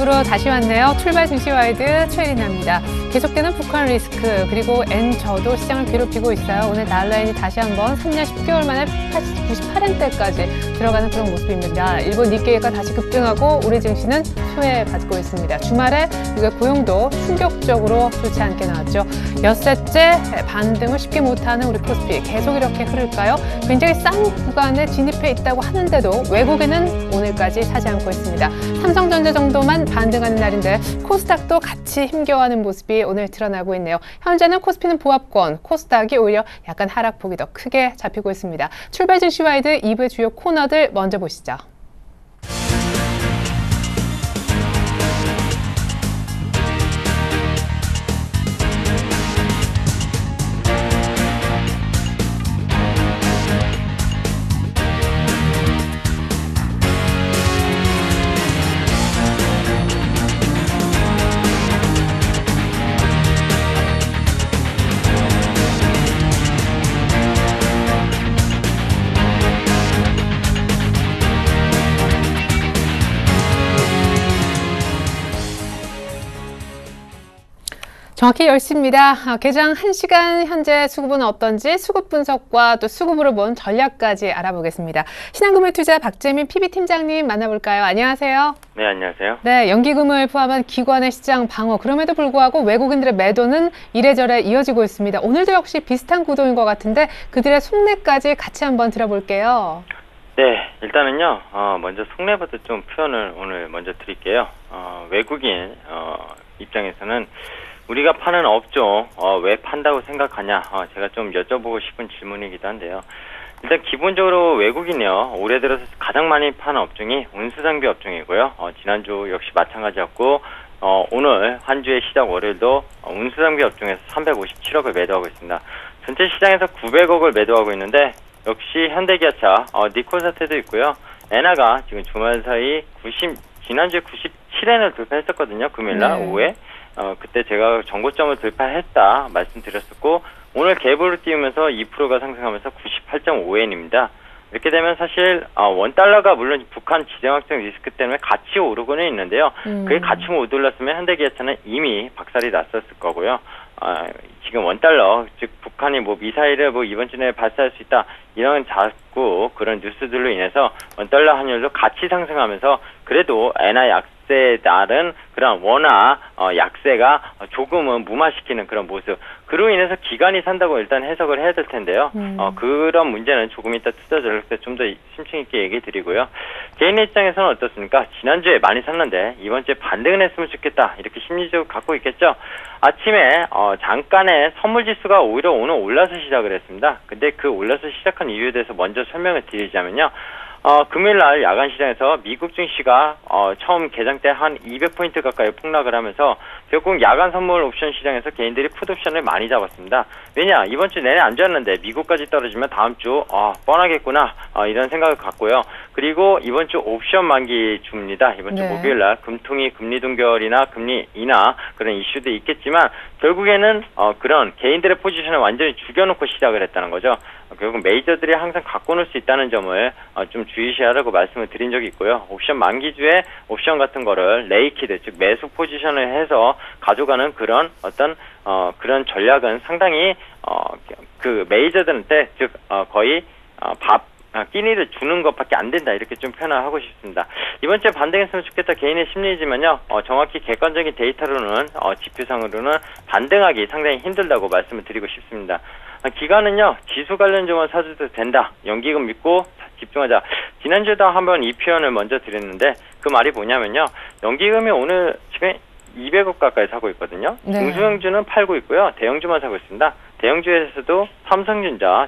수급으로 다시 왔네요. 출발 증시와이드 최리나입니다. 계속되는 북한 리스크 그리고 엔저도 시장을 괴롭히고 있어요. 오늘 달러엔이 다시 한번 3년 10개월 만에 98엔대까지 들어가는 그런 모습입니다. 일본 니케이가 다시 급등하고 우리 증시는 소외받고 있습니다. 주말에 미국 고용도 충격적으로 좋지 않게 나왔죠. 엿새째 반등을 쉽게 못하는 우리 코스피 계속 이렇게 흐를까요? 굉장히 싼 구간에 진입해 있다고 하는데도 외국인은 오늘까지 사지 않고 있습니다. 삼성전자 정도만 반등하는 날인데 코스닥도 같이 힘겨워하는 모습이 오늘 드러나고 있네요. 현재는 코스피는 보합권, 코스닥이 오히려 약간 하락폭이 더 크게 잡히고 있습니다. 출발 증시와이드 2부의 주요 코너들 먼저 보시죠. 정확히 10시입니다. 개장 1시간 현재 수급은 어떤지 수급 분석과 또 수급으로 본 전략까지 알아보겠습니다. 신한금융투자 박재민 PB팀장님 만나볼까요? 안녕하세요. 네, 안녕하세요. 네, 연기금을 포함한 기관의 시장 방어. 그럼에도 불구하고 외국인들의 매도는 이래저래 이어지고 있습니다. 오늘도 역시 비슷한 구도인 것 같은데 그들의 속내까지 같이 한번 들어볼게요. 네, 일단은요. 먼저 속내부터 좀 표현을 오늘 먼저 드릴게요. 외국인 입장에서는 우리가 파는 업종 왜 판다고 생각하냐 제가 좀 여쭤보고 싶은 질문이기도 한데요. 일단 기본적으로 외국인이요 올해 들어서 가장 많이 파는 업종이 운수장비 업종이고요. 지난주 역시 마찬가지였고 오늘 한 주의 시작 월요일도 운수장비 업종에서 357억을 매도하고 있습니다. 전체 시장에서 900억을 매도하고 있는데 역시 현대기아차, 니콜사태도 있고요. 엔화가 지금 주말 사이 지난주에 97엔을 돌파했었거든요. 금요일날 오후에. 그때 제가 정고점을 돌파했다 말씀드렸었고 오늘 갭으로 띄우면서 2%가 상승하면서 98.5엔입니다. 이렇게 되면 사실 원달러가 물론 북한 지정 확정 리스크 때문에 같이 오르고는 있는데요. 그게 같이 못 올랐으면 현대기아차는 이미 박살이 났었을 거고요. 지금 원달러 즉 북한이 미사일을 이번 주 내에 발사할 수 있다 이런 자꾸 그런 뉴스들로 인해서 원달러 환율도 같이 상승하면서 그래도 엔화 약세 날은 그런 원화 약세가 조금은 무마시키는 그런 모습. 그로 인해서 기관이 산다고 일단 해석을 해야 될 텐데요. 그런 문제는 조금 이따 투자 전략 때 좀 더 심층 있게 얘기 드리고요. 개인의 입장에서는 어떻습니까? 지난주에 많이 샀는데 이번 주에 반등을 했으면 좋겠다 이렇게 심리적으로 갖고 있겠죠. 아침에 잠깐의 선물 지수가 오히려 오늘 올라서 시작을 했습니다. 근데 그 올라서 시작한 이유에 대해서 먼저 설명을 드리자면요. 금요일날 야간 시장에서 미국 증시가 처음 개장 때 한 200포인트 가까이 폭락을 하면서 결국 야간 선물 옵션 시장에서 개인들이 풋옵션을 많이 잡았습니다. 왜냐? 이번 주 내내 안 좋았는데 미국까지 떨어지면 다음 주 뻔하겠구나 이런 생각을 갖고요. 그리고 이번 주 옵션 만기 주입니다. 이번 주 목요일날 금통위 금리 동결이나 금리 인하 그런 이슈도 있겠지만 결국에는 그런 개인들의 포지션을 완전히 죽여놓고 시작을 했다는 거죠. 결국 메이저들이 항상 갖고 놀 수 있다는 점을 좀 주의시하라고 말씀을 드린 적이 있고요. 옵션 만기주에 옵션 같은 거를 레이키드 즉 매수 포지션을 해서 가져가는 그런 어떤 그런 전략은 상당히 그 메이저들한테 즉 거의 끼니를 주는 것밖에 안 된다 이렇게 좀 표현을 하고 싶습니다. 이번 주에 반등했으면 좋겠다 개인의 심리지만요. 정확히 객관적인 데이터로는 지표상으로는 반등하기 상당히 힘들다고 말씀을 드리고 싶습니다. 기관은요 지수 관련주만 사줘도 된다. 연기금 믿고 집중하자. 지난주에도 한번 이 표현을 먼저 드렸는데 그 말이 뭐냐면요. 연기금이 오늘 지금 200억 가까이 사고 있거든요. 중소형주는 팔고 있고요. 대형주만 사고 있습니다. 대형주에서도 삼성전자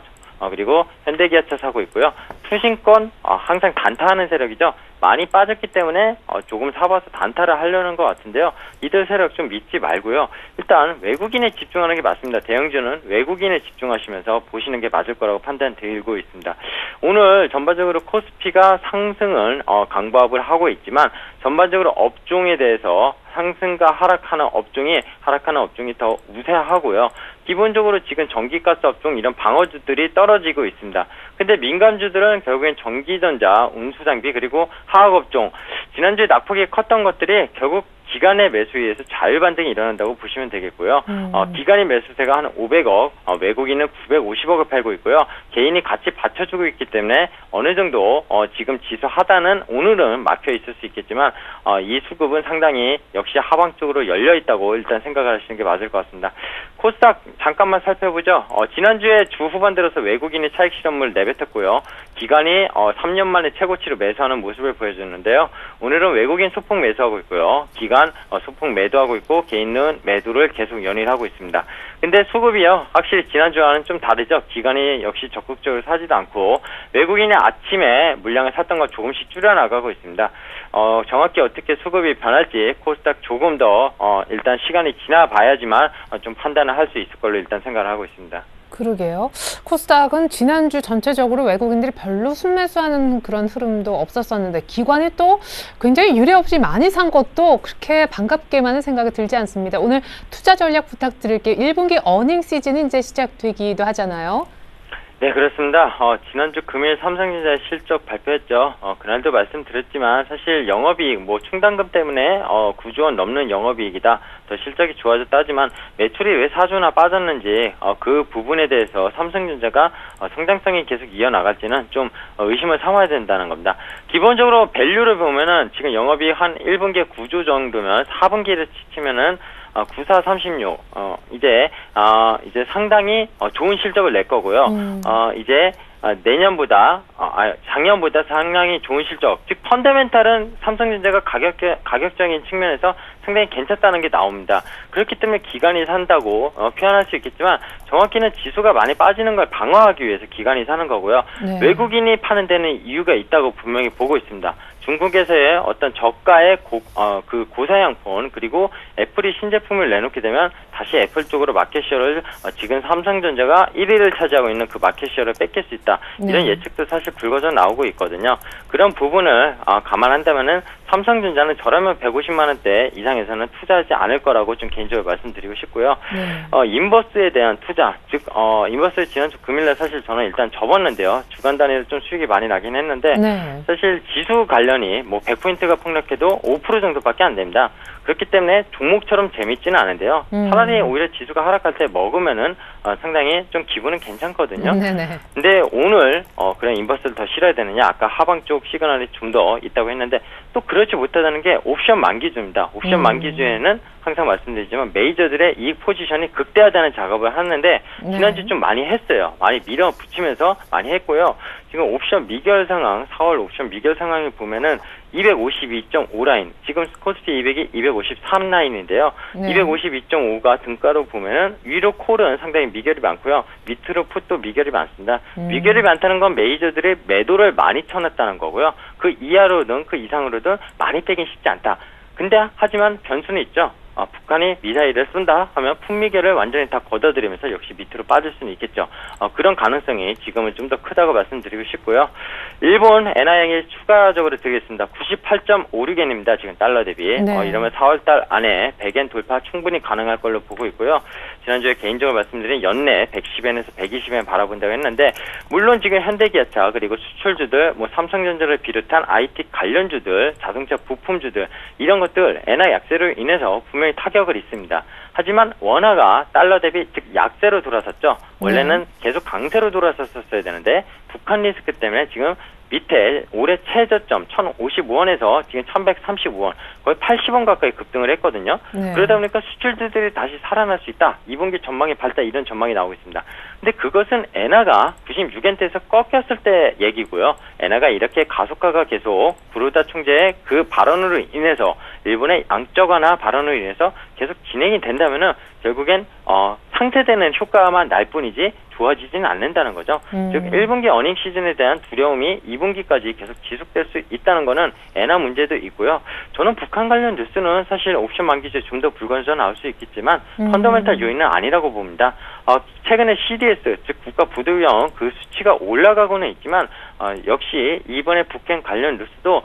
그리고 현대기아차 사고 있고요. 투신권 항상 단타하는 세력이죠. 많이 빠졌기 때문에 조금 사봐서 단타를 하려는 것 같은데요. 이들 세력 좀 믿지 말고요. 일단 외국인에 집중하는 게 맞습니다. 대형주는 외국인에 집중하시면서 보시는 게 맞을 거라고 판단 드리고 있습니다. 오늘 전반적으로 코스피가 상승을 강보합을 하고 있지만 전반적으로 업종에 대해서 상승과 하락하는 업종이 더 우세하고요. 기본적으로 지금 전기가스 업종 이런 방어주들이 떨어지고 있습니다. 근데 민감주들은 결국엔 전기전자, 운수장비 그리고 화학업종 지난주에 낙폭이 컸던 것들이 결국 기관의 매수에 의해서 자율반등이 일어난다고 보시면 되겠고요. 기관의 매수세가 한 500억, 외국인은 950억을 팔고 있고요. 개인이 같이 받쳐주고 있기 때문에 어느 정도 지금 지수 하단은 오늘은 막혀 있을 수 있겠지만 이 수급은 상당히 역시 하방 쪽으로 열려 있다고 일단 생각을 하시는 게 맞을 것 같습니다. 코스닥 잠깐만 살펴보죠. 지난주에 주 후반 들어서 외국인이 차익 실현물 내뱉었고요. 기관이 3년 만에 최고치로 매수하는 모습을 보여줬는데요. 오늘은 외국인 소폭 매수하고 있고요. 기관 소폭 매도하고 있고 개인은 매도를 계속 연일하고 있습니다. 근데 수급이요. 확실히 지난주와는 좀 다르죠. 기관이 역시 적극적으로 사지도 않고 외국인이 아침에 물량을 샀던 걸 조금씩 줄여나가고 있습니다. 정확히 어떻게 수급이 변할지 코스닥 조금 더 일단 시간이 지나봐야지만 좀 판단을 할 수 있을 걸로 일단 생각을 하고 있습니다. 그러게요. 코스닥은 지난주 전체적으로 외국인들이 별로 순매수하는 그런 흐름도 없었었는데 기관이 또 굉장히 유례 없이 많이 산 것도 그렇게 반갑게만은 생각이 들지 않습니다. 오늘 투자 전략 부탁드릴게요. 1분기 어닝 시즌이 이제 시작되기도 하잖아요. 네, 그렇습니다. 지난주 금일 삼성전자 실적 발표했죠. 그날도 말씀드렸지만 사실 영업이익, 충당금 때문에 9조 원 넘는 영업이익이다. 더 실적이 좋아졌다지만 매출이 왜 4조나 빠졌는지 그 부분에 대해서 삼성전자가 성장성이 계속 이어나갈지는 좀 의심을 삼아야 된다는 겁니다. 기본적으로 밸류를 보면은 지금 영업이익 한 1분기에 9조 정도면 4분기를 치면은 9436 이제 상당히 좋은 실적을 낼 거고요. 이제 내년보다 작년보다 상당히 좋은 실적, 즉 펀더멘탈은 삼성전자가 가격적인 측면에서 상당히 괜찮다는 게 나옵니다. 그렇기 때문에 기관이 산다고 표현할 수 있겠지만 정확히는 지수가 많이 빠지는 걸 방어하기 위해서 기관이 사는 거고요. 네. 외국인이 파는 데는 이유가 있다고 분명히 보고 있습니다. 중국에서의 어떤 저가의 고사양폰 그리고 애플이 신제품을 내놓게 되면 다시 애플 쪽으로 마켓시어를 지금 삼성전자가 1위를 차지하고 있는 그 마켓시어를 뺏길 수 있다. 이런 예측도 사실 불거져 나오고 있거든요. 그런 부분을 감안한다면은 삼성전자는 저라면 150만 원대 이상에서는 투자하지 않을 거라고 좀 개인적으로 말씀드리고 싶고요. 인버스에 대한 투자, 즉 인버스 지난주 금일날 사실 저는 일단 접었는데요. 주간 단위로 좀 수익이 많이 나긴 했는데 사실 지수 관련이 100포인트가 폭락해도 5% 정도밖에 안 됩니다. 그렇기 때문에 종목처럼 재밌지는 않은데요. 차라리 오히려 지수가 하락할 때 먹으면은 상당히 좀 기분은 괜찮거든요. 근데 오늘 그런 인버스를 더 실어야 되느냐? 아까 하방 쪽 시그널이 좀 더 있다고 했는데 또 그렇지 못하다는 게 옵션 만기주입니다. 옵션 만기주에는 항상 말씀드리지만 메이저들의 이익 포지션이 극대화되는 작업을 하는데 지난주 좀 많이 했어요. 많이 밀어붙이면서 많이 했고요. 지금 옵션 미결 상황, 4월 옵션 미결 상황을 보면은 252.5 라인, 지금 코스피 200이 253 라인인데요. 252.5가 등가로 보면은 위로 콜은 상당히 미결이 많고요. 밑으로 풋도 미결이 많습니다. 미결이 많다는 건 메이저들이 매도를 많이 쳐놨다는 거고요. 그 이하로든 그 이상으로든 많이 빼긴 쉽지 않다. 근데 하지만 변수는 있죠. 북한이 미사일을 쏜다 하면 품미결을 완전히 다 걷어들이면서 역시 밑으로 빠질 수는 있겠죠. 그런 가능성이 지금은 좀 더 크다고 말씀드리고 싶고요. 일본 엔화양이 추가적으로 드리겠습니다. 98.56엔입니다. 지금 달러 대비. 이러면 4월달 안에 100엔 돌파 충분히 가능할 걸로 보고 있고요. 지난주에 개인적으로 말씀드린 연내 110엔에서 120엔 바라본다고 했는데 물론 지금 현대기아차 그리고 수출주들 삼성전자를 비롯한 IT 관련주들, 자동차 부품주들 이런 것들 엔화 약세로 인해서 분명히 타격을 있습니다. 하지만 원화가 달러 대비 즉 약세로 돌아섰죠. 원래는 계속 강세로 돌아섰어야 되는데 북한 리스크 때문에 지금 밑에 올해 최저점 1,055원에서 지금 1,135원 거의 80원 가까이 급등을 했거든요. 그러다 보니까 수출주들이 다시 살아날 수 있다. 2분기 전망이 밝다. 이런 전망이 나오고 있습니다. 근데 그것은 엔화가 96엔대에서 꺾였을 때 얘기고요. 엔화가 이렇게 가속화가 계속 구로다 총재의 그 발언으로 인해서 일본의 양적 완화 발언으로 인해서 계속 진행이 된다면은 결국엔 상쇄되는 효과만 날 뿐이지 좋아지지는 않는다는 거죠. 즉 1분기 어닝 시즌에 대한 두려움이 2분기까지 계속 지속될 수 있다는 거는 엔화 문제도 있고요. 저는 북한 관련 뉴스는 사실 옵션 만기제 좀 더 불건져 나올 수 있겠지만 펀더멘탈 요인은 아니라고 봅니다. 최근에 CDS 즉 국가 부도형 그 수치가 올라가고는 있지만 역시 이번에 북핵 관련 뉴스도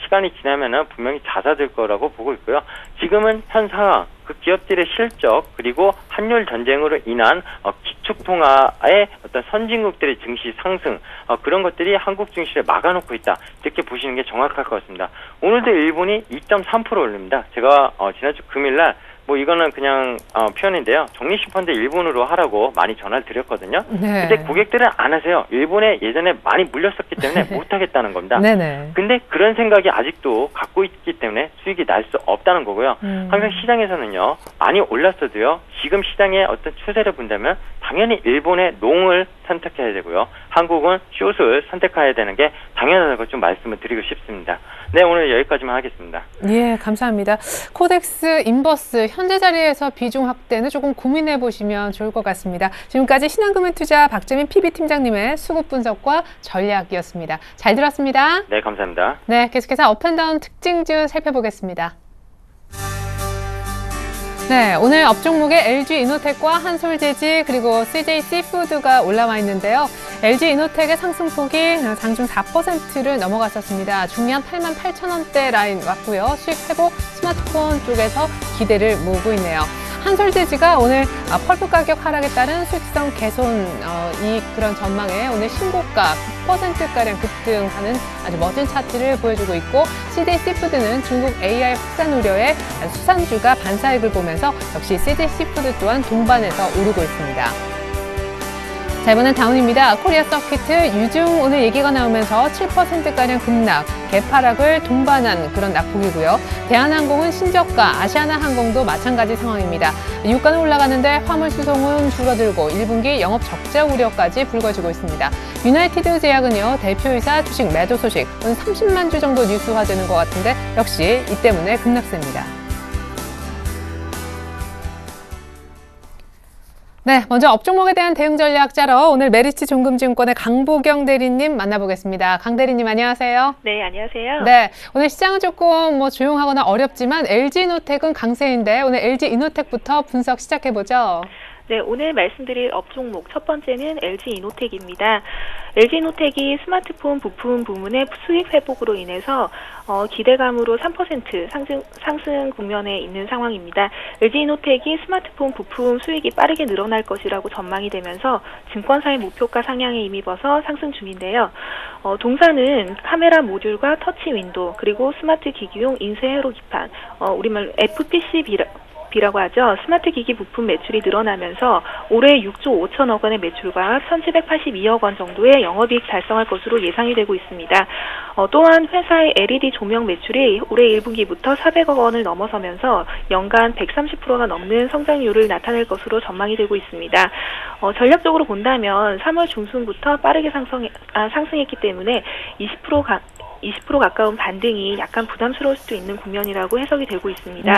시간이 지나면은 분명히 잦아들 거라고 보고 있고요. 지금은 현 상황 그 기업들의 실적 그리고 한일 전쟁으로 인한 기축통화의 어떤 선진국들의 증시 상승 그런 것들이 한국 증시를 막아놓고 있다 이렇게 보시는 게 정확할 것 같습니다. 오늘도 일본이 2.3% 올립니다. 제가 지난주 금일날 이거는 그냥 표현인데요. 적립식펀드 일본으로 하라고 많이 전화를 드렸거든요. 네. 근데 고객들은 안 하세요. 일본에 예전에 많이 물렸었기 때문에 못 하겠다는 겁니다. 네네. 근데 그런 생각이 아직도 갖고 있기 때문에 수익이 날 수 없다는 거고요. 항상 시장에서는요. 많이 올랐어도요. 지금 시장의 어떤 추세를 본다면 당연히 일본의 롱을 선택해야 되고요. 한국은 숏을 선택해야 되는 게 당연하다고 좀 말씀을 드리고 싶습니다. 네, 오늘 여기까지만 하겠습니다. 예, 감사합니다. 코덱스 인버스 현재 자리에서 비중 확대는 조금 고민해 보시면 좋을 것 같습니다. 지금까지 신한금융투자 박재민 PB팀장님의 수급 분석과 전략이었습니다. 잘 들었습니다. 네, 감사합니다. 네, 계속해서 업앤다운 특징주 살펴보겠습니다. 네, 오늘 업종목에 LG이노텍과 한솔재지 그리고 CJ씨푸드가 올라와 있는데요. LG이노텍의 상승폭이 장중 4%를 넘어갔었습니다. 중량 88,000원대 라인 왔고요. 수익 회복 스마트폰 쪽에서 기대를 모으고 있네요. 한솔재지가 오늘 펄프 가격 하락에 따른 수익성 개선 그런 전망에 오늘 신고가 9%가량 급등하는 아주 멋진 차트를 보여주고 있고 CJ씨푸드는 중국 AI 확산 우려에 수산주가 반사익을 보면서 역시 CJ씨푸드 또한 동반해서 오르고 있습니다. 자, 이번엔 다운입니다. 코리아 서킷 유중 오늘 얘기가 나오면서 7%가량 급락, 개파락을 동반한 그런 낙폭이고요. 대한항공은 신저가, 아시아나항공도 마찬가지 상황입니다. 유가는 올라가는데 화물 수송은 줄어들고 1분기 영업 적자 우려까지 불거지고 있습니다. 유나이티드 제약은요, 대표이사 주식 매도 소식, 오늘 30만 주 정도 뉴스화되는 것 같은데 역시 이 때문에 급락세입니다. 네, 먼저 업종목에 대한 대응 전략 짜러 오늘 메리츠 종금증권의 강보경 대리님 만나보겠습니다. 강 대리님 안녕하세요. 네, 안녕하세요. 네, 오늘 시장은 조금 조용하거나 어렵지만 LG이노텍은 강세인데 오늘 LG이노텍부터 분석 시작해보죠. 네, 오늘 말씀드릴 업종목 첫 번째는 LG이노텍입니다. LG이노텍이 스마트폰 부품 부문의 수익 회복으로 인해서 기대감으로 3% 상승 국면에 있는 상황입니다. LG이노텍이 스마트폰 부품 수익이 빠르게 늘어날 것이라고 전망이 되면서 증권사의 목표가 상향에 힘입어서 상승 중인데요. 동사는 카메라 모듈과 터치 윈도우 그리고 스마트 기기용 인쇄 회로 기판, 우리말로 FPCB라고 하죠. 스마트 기기 부품 매출이 늘어나면서 올해 6조 5천억 원의 매출과 1,782억 원 정도의 영업이익 달성할 것으로 예상이 되고 있습니다. 또한 회사의 LED 조명 매출이 올해 1분기부터 400억 원을 넘어서면서 연간 130%가 넘는 성장률을 나타낼 것으로 전망이 되고 있습니다. 전략적으로 본다면 3월 중순부터 빠르게 상승했기 때문에 20% 가까운 반등이 약간 부담스러울 수도 있는 국면이라고 해석이 되고 있습니다.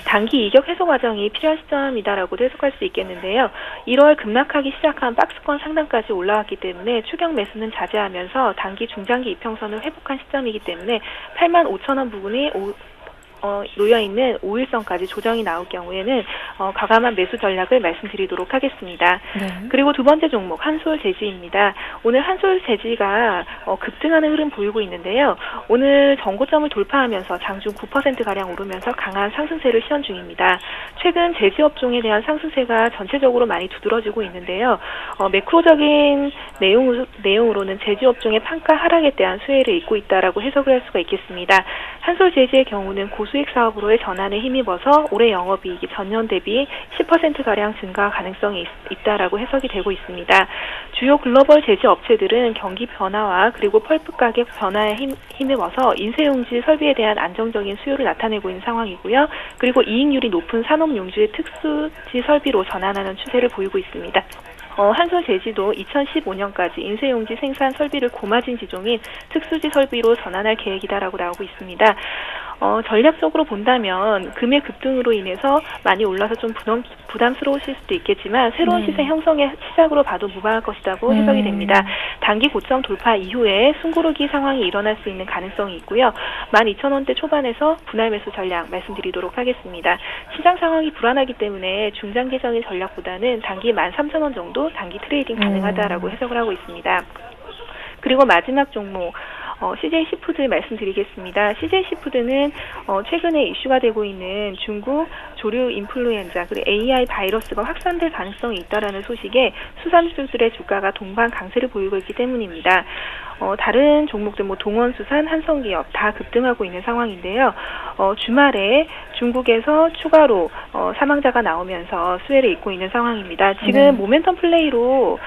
단기 이격 해소 과정이 필요한 시점이다라고도 해석할 수 있겠는데요. 1월 급락하기 시작한 박스권 상단까지 올라왔기 때문에 추격 매수는 자제하면서 단기 중장기 이평선을 회복한 시점이기 때문에 85,000원 부근이 놓여있는 5일선까지 조정이 나올 경우에는 과감한 매수 전략을 말씀드리도록 하겠습니다. 네. 그리고 두 번째 종목 한솔재지입니다. 오늘 한솔재지가 급등하는 흐름 보이고 있는데요. 오늘 전고점을 돌파하면서 장중 9%가량 오르면서 강한 상승세를 시현 중입니다. 최근 제지업종에 대한 상승세가 전체적으로 많이 두드러지고 있는데요. 매크로적인 내용으로는 제지업종의 판가 하락에 대한 수혜를 잇고 있다라고 해석을 할 수가 있겠습니다. 한솔재지의 경우는 고수익 사업으로의 전환에 힘입어서 올해 영업이익이 전년 대비 10%가량 증가 가능성이 있다라고 해석이 되고 있습니다. 주요 글로벌 제지 업체들은 경기 변화와 그리고 펄프 가격 변화에 힘입어서 인쇄용지 설비에 대한 안정적인 수요를 나타내고 있는 상황이고요. 그리고 이익률이 높은 산업용지의 특수지 설비로 전환하는 추세를 보이고 있습니다. 한솔재지도 2015년까지 인쇄용지 생산 설비를 고마진 지종인 특수지 설비로 전환할 계획이다라고 나오고 있습니다. 전략적으로 본다면 금의 급등으로 인해서 많이 올라서 좀 부담스러우실 수도 있겠지만 새로운 시세 형성의 시작으로 봐도 무방할 것이라고 해석이 됩니다. 단기 고점 돌파 이후에 숨고르기 상황이 일어날 수 있는 가능성이 있고요. 12,000원대 초반에서 분할 매수 전략 말씀드리도록 하겠습니다. 시장 상황이 불안하기 때문에 중장기적인 전략보다는 단기 13,000원 정도 단기 트레이딩 가능하다라고 해석을 하고 있습니다. 그리고 마지막 종목 CJ 시푸드 말씀드리겠습니다. CJ 시푸드는 최근에 이슈가 되고 있는 중국 조류 인플루엔자 그리고 AI 바이러스가 확산될 가능성이 있다라는 소식에 수산주들의 주가가 동반 강세를 보이고 있기 때문입니다. 다른 종목들 동원수산, 한성기업 다 급등하고 있는 상황인데요. 주말에 중국에서 추가로 사망자가 나오면서 수혜를 잇고 있는 상황입니다. 지금 모멘텀 플레이로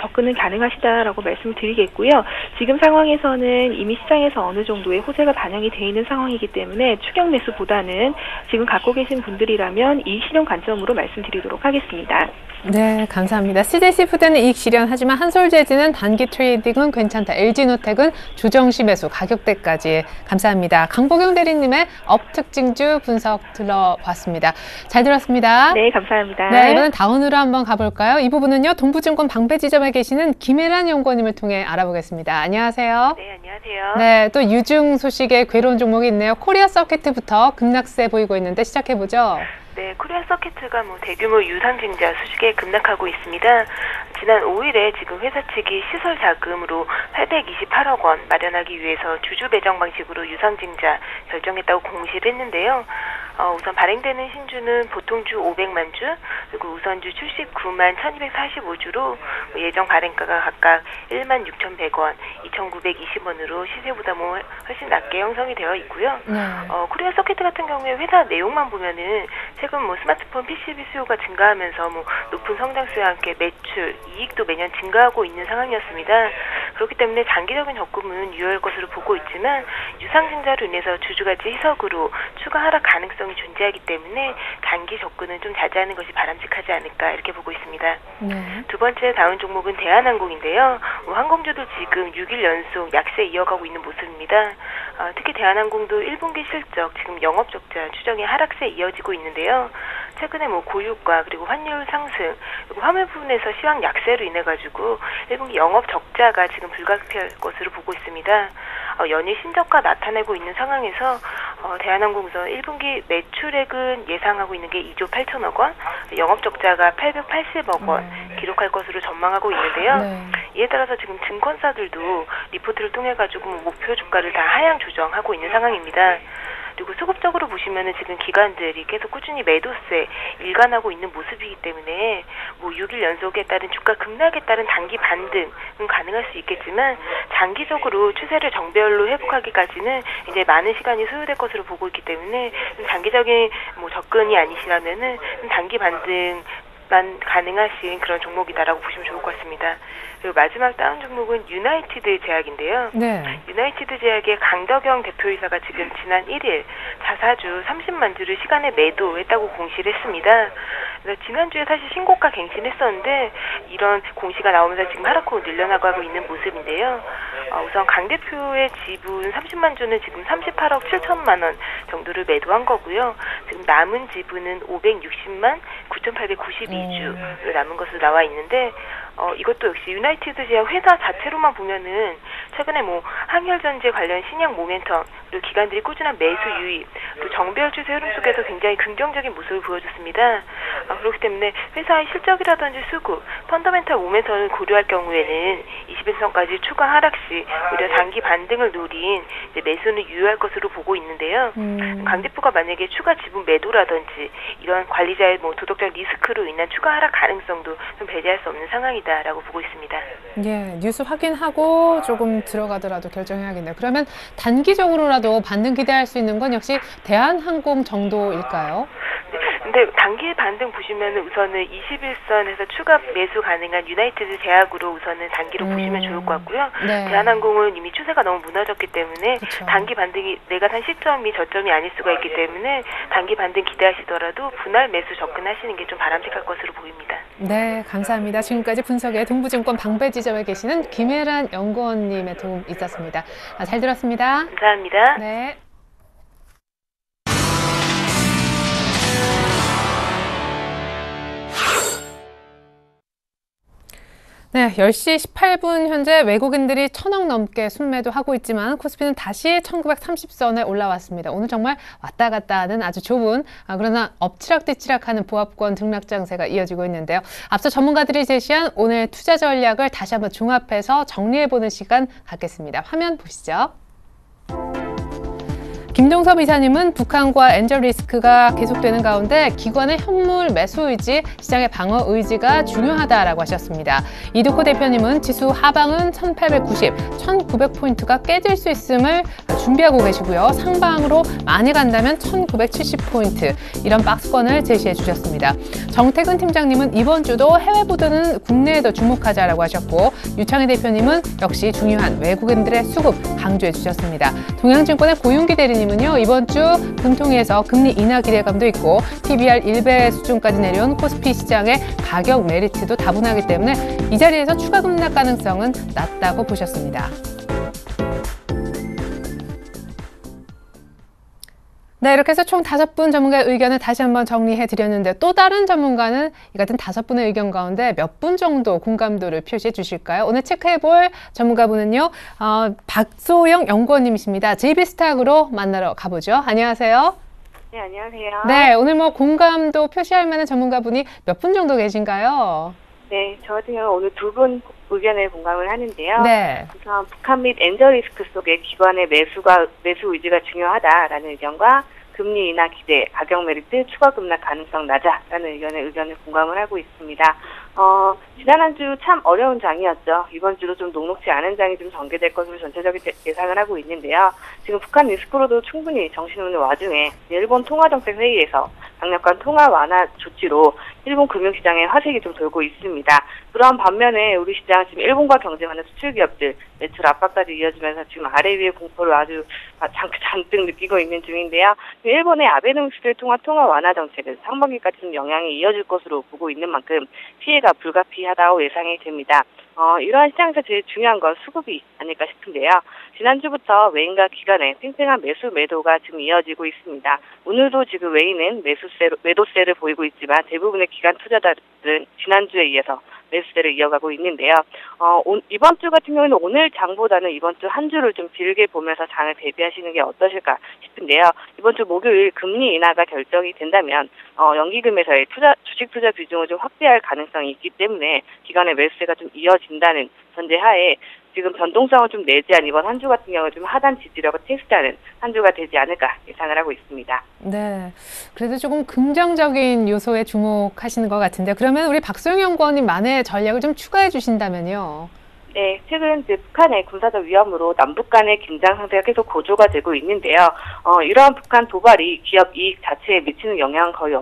접근은 가능하시다라고 말씀을 드리겠고요. 지금 상황에서는 이미 시장에서 어느 정도의 호재가 반영이 되어 있는 상황이기 때문에 추격 매수보다는 지금 갖고 계신 분들이라면 이익 실현 관점으로 말씀드리도록 하겠습니다. 네, 감사합니다. CJC푸드는 이익 실현하지만 한솔재즈는 단기 트레이딩은 괜찮다. LG노텍은 주정시 매수 가격대까지. 감사합니다. 강보경 대리님의 업특징주 분석 들어봤습니다. 잘 들었습니다. 네, 감사합니다. 네, 이번엔 다운으로 한번 가볼까요? 이 부분은요, 동부증권 방배지점에 계시는 김혜란 연구원님을 통해 알아보겠습니다. 안녕하세요. 네, 안녕하세요. 네, 또 유중 소식에 괴로운 종목이 있네요. 코리아 서킷부터 급락세 보이고 있는데 시작해보죠. 네, 코리아 서킷가 대규모 유상증자 수식에 급락하고 있습니다. 지난 5일에 지금 회사 측이 시설 자금으로 828억 원 마련하기 위해서 주주 배정 방식으로 유상증자 결정했다고 공시를 했는데요. 우선 발행되는 신주는 보통주 500만 주, 그리고 우선주 79만 1245주로 예정 발행가가 각각 1만 6,100원, 2,920원으로 시세보다 훨씬 낮게 형성이 되어 있고요. 코리아 서킷 같은 경우에 회사 내용만 보면은 최근 스마트폰 PCB 수요가 증가하면서 높은 성장세와 함께 매출, 이익도 매년 증가하고 있는 상황이었습니다. 그렇기 때문에 장기적인 접근은 유효할 것으로 보고 있지만 유상증자로 인해서 주주가치 희석으로 추가 하락 가능성이 존재하기 때문에 단기 접근은 좀 자제하는 것이 바람직하지 않을까 이렇게 보고 있습니다. 두 번째 다운 종목은 대한항공인데요. 항공주도 지금 6일 연속 약세 이어가고 있는 모습입니다. 특히 대한항공도 1분기 실적 지금 영업적자 추정의 하락세 이어지고 있는데요. 최근에 고유가 그리고 환율 상승 그리고 화물 부분에서 시황 약세로 인해 가지고 1분기 영업 적자가 지금 불가피할 것으로 보고 있습니다. 연일 신저가 나타내고 있는 상황에서 대한항공 우선 1분기 매출액은 예상하고 있는 게 2조 8천억 원, 영업 적자가 880억 원 기록할 것으로 전망하고 있는데요. 이에 따라서 지금 증권사들도 리포트를 통해 가지고 목표 주가를 다 하향 조정하고 있는 상황입니다. 그리고 수급적으로 보시면은 지금 기관들이 계속 꾸준히 매도세 일관하고 있는 모습이기 때문에 6일 연속에 따른 주가 급락에 따른 단기 반등은 가능할 수 있겠지만 장기적으로 추세를 정배열로 회복하기까지는 이제 많은 시간이 소요될 것으로 보고 있기 때문에 장기적인 접근이 아니시라면은 단기 반등 만 가능하신 그런 종목이다라고 보시면 좋을 것 같습니다. 그리고 마지막 다운 종목은 유나이티드 제약인데요. 유나이티드 제약의 강덕영 대표이사가 지금 지난 1일 자사주 30만 주를 시간에 매도했다고 공시를 했습니다. 그래서 지난주에 사실 신고가 갱신했었는데 이런 공시가 나오면서 지금 하락폭 늘려나가고 있는 모습인데요. 우선 강 대표의 지분 30만 주는 지금 38억 7천만 원 정도를 매도한 거고요. 지금 남은 지분은 560만 9,892주 남은 것으로 나와 있는데 이것도 역시 유나이티드 제약 회사 자체로만 보면은 최근에 항혈전제 관련 신약 모멘텀 그리고 기관들이 꾸준한 매수 유입 또 정배열 추세 흐름 속에서 굉장히 긍정적인 모습을 보여줬습니다. 그렇기 때문에 회사의 실적이라든지 수급, 펀더멘탈 모멘텀을 고려할 경우에는 21선까지 추가 하락 시 오히려 장기 반등을 노린 매수는 유효할 것으로 보고 있는데요. 강 대표가 만약에 추가 지분 매도라든지 이런 관리자의 도덕적 리스크로 인한 추가 하락 가능성도 좀 배제할 수 없는 상황이다라고 보고 있습니다. 예, 뉴스 확인하고 조금 들어가더라도 결정해야겠네요. 그러면 단기적으로라도 반등 기대할 수 있는 건 역시 대한항공 정도일까요? 근데 단기 반등 보시면 우선은 21선에서 추가 매수 가능한 유나이티드 제약으로 우선은 단기로 보시면 좋을 것 같고요. 대한항공은 이미 추세가 너무 무너졌기 때문에 단기 반등이 내가 산 시점이 저점이 아닐 수가 있기 때문에 단기 반등 기대하시더라도 분할 매수 접근하시는 게 좀 바람직할 것으로 보입니다. 네, 감사합니다. 지금까지 분석에 동부증권 방배지점에 계시는 김혜란 연구원님의 도움 있었습니다. 잘 들었습니다. 감사합니다. 네. 네, 10시 18분 현재 외국인들이 1,000억 넘게 순매도하고 있지만 코스피는 다시 1930선에 올라왔습니다. 오늘 정말 왔다 갔다 하는 아주 좁은 그러나 엎치락뒤치락하는 보합권 등락 장세가 이어지고 있는데요. 앞서 전문가들이 제시한 오늘 투자 전략을 다시 한번 종합해서 정리해보는 시간 갖겠습니다. 화면 보시죠. 김동섭 이사님은 북한과 엔저 리스크가 계속되는 가운데 기관의 현물 매수 의지, 시장의 방어 의지가 중요하다라고 하셨습니다. 이두코 대표님은 지수 하방은 1890, 1900포인트가 깨질 수 있음을 준비하고 계시고요. 상방으로 많이 간다면 1970포인트, 이런 박스권을 제시해 주셨습니다. 정태근 팀장님은 이번 주도 해외 보도는 국내에도 주목하자라고 하셨고, 유창희 대표님은 역시 중요한 외국인들의 수급 강조해 주셨습니다. 동양증권의 고윤기 대리님 은요, 이번 주 금통위에서 금리 인하 기대감도 있고 PBR 1배 수준까지 내려온 코스피 시장의 가격 메리트도 다분하기 때문에 이 자리에서 추가 급락 가능성은 낮다고 보셨습니다. 네, 이렇게 해서 총 5분 전문가의 의견을 다시 한번 정리해 드렸는데, 또 다른 전문가는 이 같은 5분의 의견 가운데 몇 분 정도 공감도를 표시해 주실까요? 오늘 체크해 볼 전문가분은요, 박소영 연구원님이십니다. JB스탁으로 만나러 가보죠. 안녕하세요. 네, 안녕하세요. 네, 오늘 뭐 공감도 표시할 만한 전문가분이 몇 분 정도 계신가요? 네, 저 같은 경우는 오늘 2분 의견에 공감을 하는데요. 네. 우선 북한 및 엔저 리스크 속에 기관의 매수 의지가 중요하다라는 의견과 금리 인하 기대, 가격 메리트, 추가 급락 가능성 낮아라는 의견에 공감을 하고 있습니다. 지난 한 주 참 어려운 장이었죠. 이번 주도 좀 녹록지 않은 장이 좀 전개될 것으로 전체적인 예상을 하고 있는데요. 지금 북한 리스크로도 충분히 정신없는 와중에 일본 통화정책회의에서 강력한 통화 완화 조치로 일본 금융시장에 화색이 좀 돌고 있습니다. 그러한 반면에 우리 시장은 지금 일본과 경쟁하는 수출기업들 매출 압박까지 이어지면서 지금 아래 위의 공포를 아주 잔뜩 느끼고 있는 중인데요. 일본의 아베노믹스를 통한 통화 완화 정책은 상반기까지 좀 영향이 이어질 것으로 보고 있는 만큼 피해가 불가피하다고 예상이 됩니다. 이러한 시장에서 제일 중요한 건 수급이 아닐까 싶은데요. 지난주부터 외인과 기관의 팽팽한 매수 매도가 지금 이어지고 있습니다. 오늘도 지금 외인은 매도세를 보이고 있지만 대부분의 기관 투자자들은 지난주에 이어서 매수세를 이어가고 있는데요. 이번 주 같은 경우는 오늘 장보다는 이번 주 한 주를 좀 길게 보면서 장을 대비하시는 게 어떠실까 싶은데요. 이번 주 목요일 금리 인하가 결정이 된다면 연기금에서의 주식 투자 비중을 좀 확대할 가능성이 있기 때문에 기관의 매수세가 좀 이어진다는 전제하에 지금 변동성을 좀 내지한 이번 한 주 같은 경우는 좀 하단 지지력을 테스트하는 한 주가 되지 않을까 예상을 하고 있습니다. 네, 그래도 조금 긍정적인 요소에 주목하시는 것 같은데, 그러면 우리 박소영 연구원님만의 전략을 좀 추가해 주신다면요. 네, 최근 북한의 군사적 위험으로 남북 간의 긴장 상태가 계속 고조가 되고 있는데요. 이러한 북한 도발이 기업 이익 자체에 미치는 영향은 거의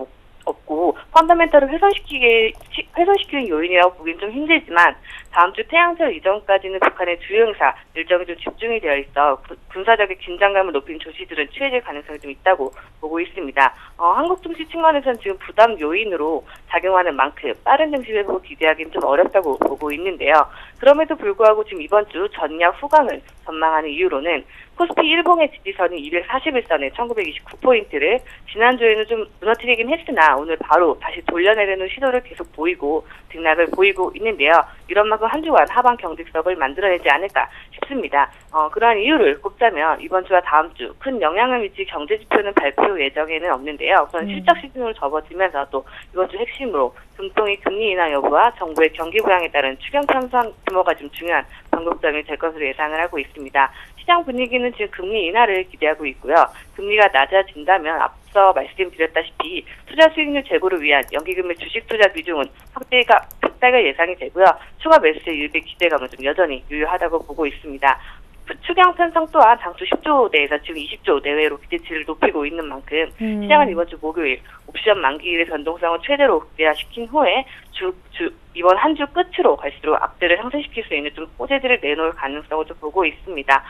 없고 펀더멘털을 훼손시키는 요인이라고 보기는 좀 힘들지만, 다음 주 태양절 이전까지는 북한의 주요 행사 일정이 좀 집중이 되어 있어 군사적인 긴장감을 높인 조치들은 취해질 가능성이 좀 있다고 보고 있습니다. 한국 증시 측면에서는 지금 부담 요인으로 작용하는 만큼 빠른 증시 회복을 기대하기는 좀 어렵다고 보고 있는데요. 그럼에도 불구하고 지금 이번 주 전략 후강을 전망하는 이유로는 코스피 일봉의 지지선이 241선에 1929포인트를 지난주에는 좀 무너뜨리긴 했으나 오늘 바로 다시 돌려내려는 시도를 계속 보이고 등락을 보이고 있는데요. 이런 만큼 한 주간 하방 경직석을 만들어내지 않을까 싶습니다. 그러한 이유를 꼽자면 이번 주와 다음 주 큰 영향을 미칠 경제지표는 발표 예정에는 없는데요. 우선 실적 시즌으로 접어들면서 또 이번 주 핵심으로 금통위 금리 인하 여부와 정부의 경기 부양에 따른 추경 편성 규모가 좀 중요한 변곡점이 될 것으로 예상을 하고 있습니다. 시장 분위기는 지금 금리 인하를 기대하고 있고요. 금리가 낮아진다면 앞서 말씀드렸다시피 투자 수익률 제고를 위한 연기금의 주식 투자 비중은 확대가 예상이 되고요. 추가 매수세 유입의 기대감은 좀 여전히 유효하다고 보고 있습니다. 추경 편성 또한 장수 10조 대에서 지금 20조 내외로 기대치를 높이고 있는 만큼 시장은 이번 주 목요일 옵션 만기일의 변동성을 최대로 극대화시킨 후에 이번 한 주 끝으로 갈수록 악재를 상쇄시킬 수 있는 좀 호재들을 내놓을 가능성을 좀 보고 있습니다.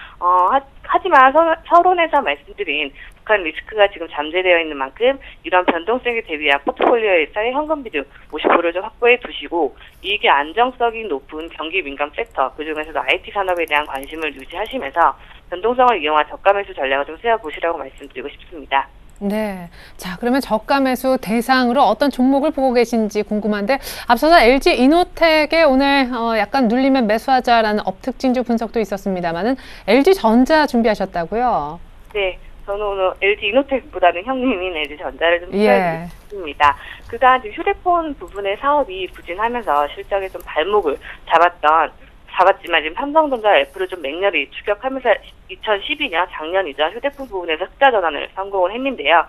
하지만 서론에서 말씀드린 북한 리스크가 지금 잠재되어 있는 만큼 이러한 변동성에 대비한 포트폴리오에서의 현금 비중 50%를 좀 확보해 두시고, 이익의 안정성이 높은 경기 민감 섹터, 그중에서도 IT 산업에 대한 관심을 유지하시면서 변동성을 이용한 저가 매수 전략을 좀 세워보시라고 말씀드리고 싶습니다. 네. 자, 그러면 저가 매수 대상으로 어떤 종목을 보고 계신지 궁금한데 앞서서 LG 이노텍에 오늘 약간 눌리면 매수하자라는 업특징주 분석도 있었습니다만은 LG 전자 준비하셨다고요? 네. 저는 오늘 LG 이노텍보다는 형님인 LG 전자를 좀 예. 추천드리겠습니다. 그간 지금 휴대폰 부분의 사업이 부진하면서 실적에 좀 발목을 잡았지만 지금 삼성전자 애플을 좀 맹렬히 추격하면서 2012년 작년이죠. 휴대폰 부분에서 흑자 전환을 성공을 했는데요.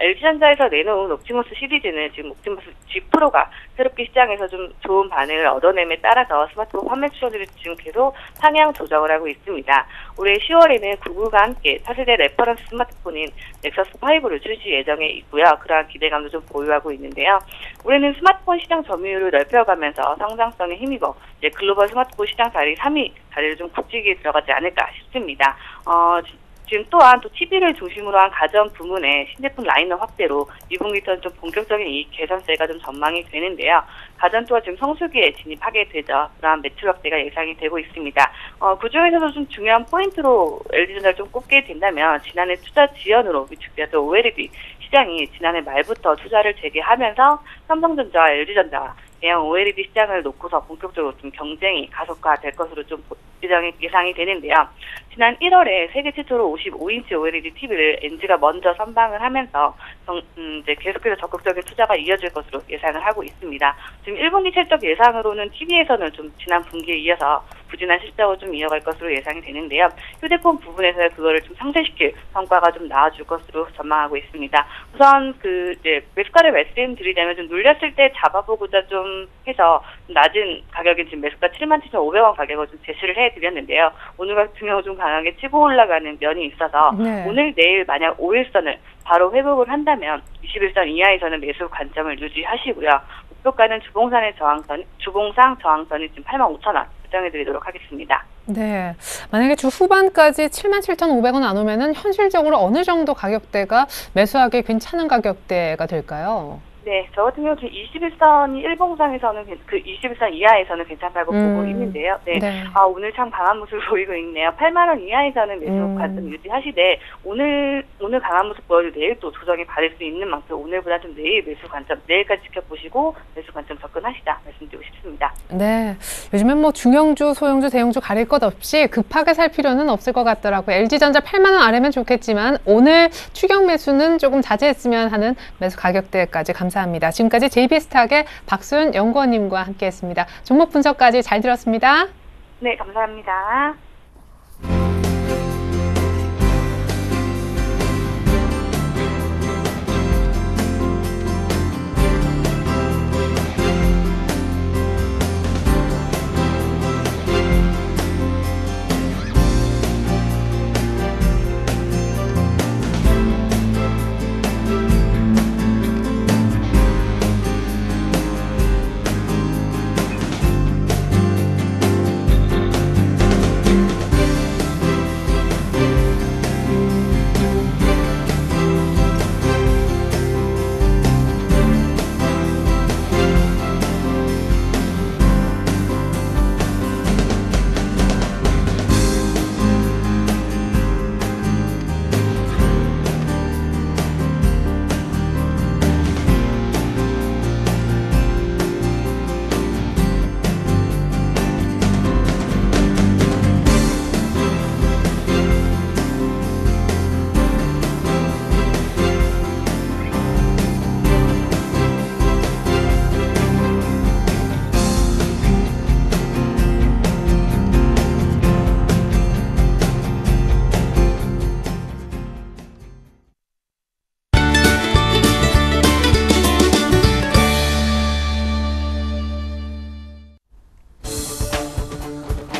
LG전자에서 내놓은 옵티머스 시리즈는 지금 옵티머스 G 프로가 새롭게 시장에서 좀 좋은 반응을 얻어냄에 따라서 스마트폰 판매 추천들이 지금 계속 상향 조정을 하고 있습니다. 올해 10월에는 구글과 함께 차세대 레퍼런스 스마트폰인 넥서스 5를 출시 예정에 있고요. 그러한 기대감도 좀 보유하고 있는데요. 올해는 스마트폰 시장 점유율을 넓혀가면서 성장성에 힘입어 이제 글로벌 스마트폰 시장 자리 3위 자리를 좀 굳히게 들어가지 않을까 싶습니다. 지금 또한 또 TV를 중심으로 한 가전 부문의 신제품 라인업 확대로 2분기부터는 좀 본격적인 이익 개선세가 좀 전망이 되는데요. 가전 또한 지금 성수기에 진입하게 되죠. 그러한 매출 확대가 예상이 되고 있습니다. 그중에서도 좀 중요한 포인트로 LG전자를 좀 꼽게 된다면 지난해 투자 지연으로 위축되었던 OLED 시장이 지난해 말부터 투자를 재개하면서 삼성전자와 LG전자와 대형 OLED 시장을 놓고서 본격적으로 좀 경쟁이 가속화될 것으로 좀 예상이 되는데요. 지난 1월에 세계 최초로 55인치 OLED TV를 LG가 먼저 선방을 하면서 이제 계속해서 적극적인 투자가 이어질 것으로 예상을 하고 있습니다. 지금 1분기 실적 예상으로는 TV에서는 좀 지난 분기에 이어서 부진한 실적을 좀 이어갈 것으로 예상이 되는데요. 휴대폰 부분에서 그거를 좀 상쇄시킬 성과가 좀 나와줄 것으로 전망하고 있습니다. 우선 이제 매수가를 말씀드리자면 좀 눌렸을 때 잡아보고자 좀 해서 낮은 가격인 지금 매수가 77,500원 가격을 좀 제시를 해드렸는데요. 오늘 같은 경우 좀 강하게 치고 올라가는 면이 있어서 네. 오늘 내일 만약 5일선을 바로 회복을 한다면 21선 이하에서는 매수 관점을 유지하시고요. 목표가는 주봉상 저항선이 지금 85,000원 설정해드리도록 하겠습니다. 네. 만약에 주 후반까지 77,500원 안 오면은 현실적으로 어느 정도 가격대가 매수하기 괜찮은 가격대가 될까요? 네, 저 같은 경우 21선이 일봉상에서는 21선 이하에서는 괜찮다고 보고 있는데요. 네. 네. 오늘 참 강한 모습을 보이고 있네요. 8만 원 이하에서는 매수 관점 유지하시되 오늘 강한 모습 보여도 내일 또 조정이 받을 수 있는 만큼 오늘보다 좀 내일 매수 관점 내일까지 지켜보시고 매수 관점 접근하시자 말씀드리고 싶습니다. 네. 요즘엔 뭐 중형주, 소형주, 대형주 가릴 것 없이 급하게 살 필요는 없을 것 같더라고요. LG전자 8만 원 아래면 좋겠지만 오늘 추격 매수는 조금 자제했으면 하는 매수 가격대까지 감사합니다. 지금까지 JB스탁의 박소연 연구원님과 함께했습니다. 종목 분석까지 잘 들었습니다. 네, 감사합니다.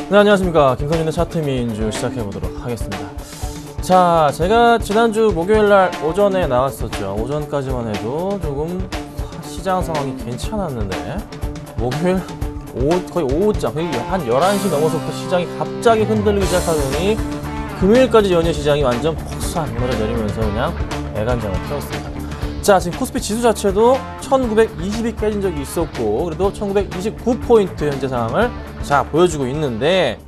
네, 안녕하십니까. 김선진의 차트민주 시작해보도록 하겠습니다. 자, 제가 지난주 목요일날 오전에 나왔었죠. 오전까지만 해도 조금 시장 상황이 괜찮았는데 목요일 거의 오후장, 거의 한 11시 넘어서부터 시장이 갑자기 흔들리기 시작하더니 금요일까지 연휴 시장이 완전 폭삭 무너져내리면서 그냥 애간장을 태웠습니다. 자, 지금 코스피 지수 자체도 1920이 깨진 적이 있었고 그래도 1929포인트 현재 상황을 자 보여주고 있는데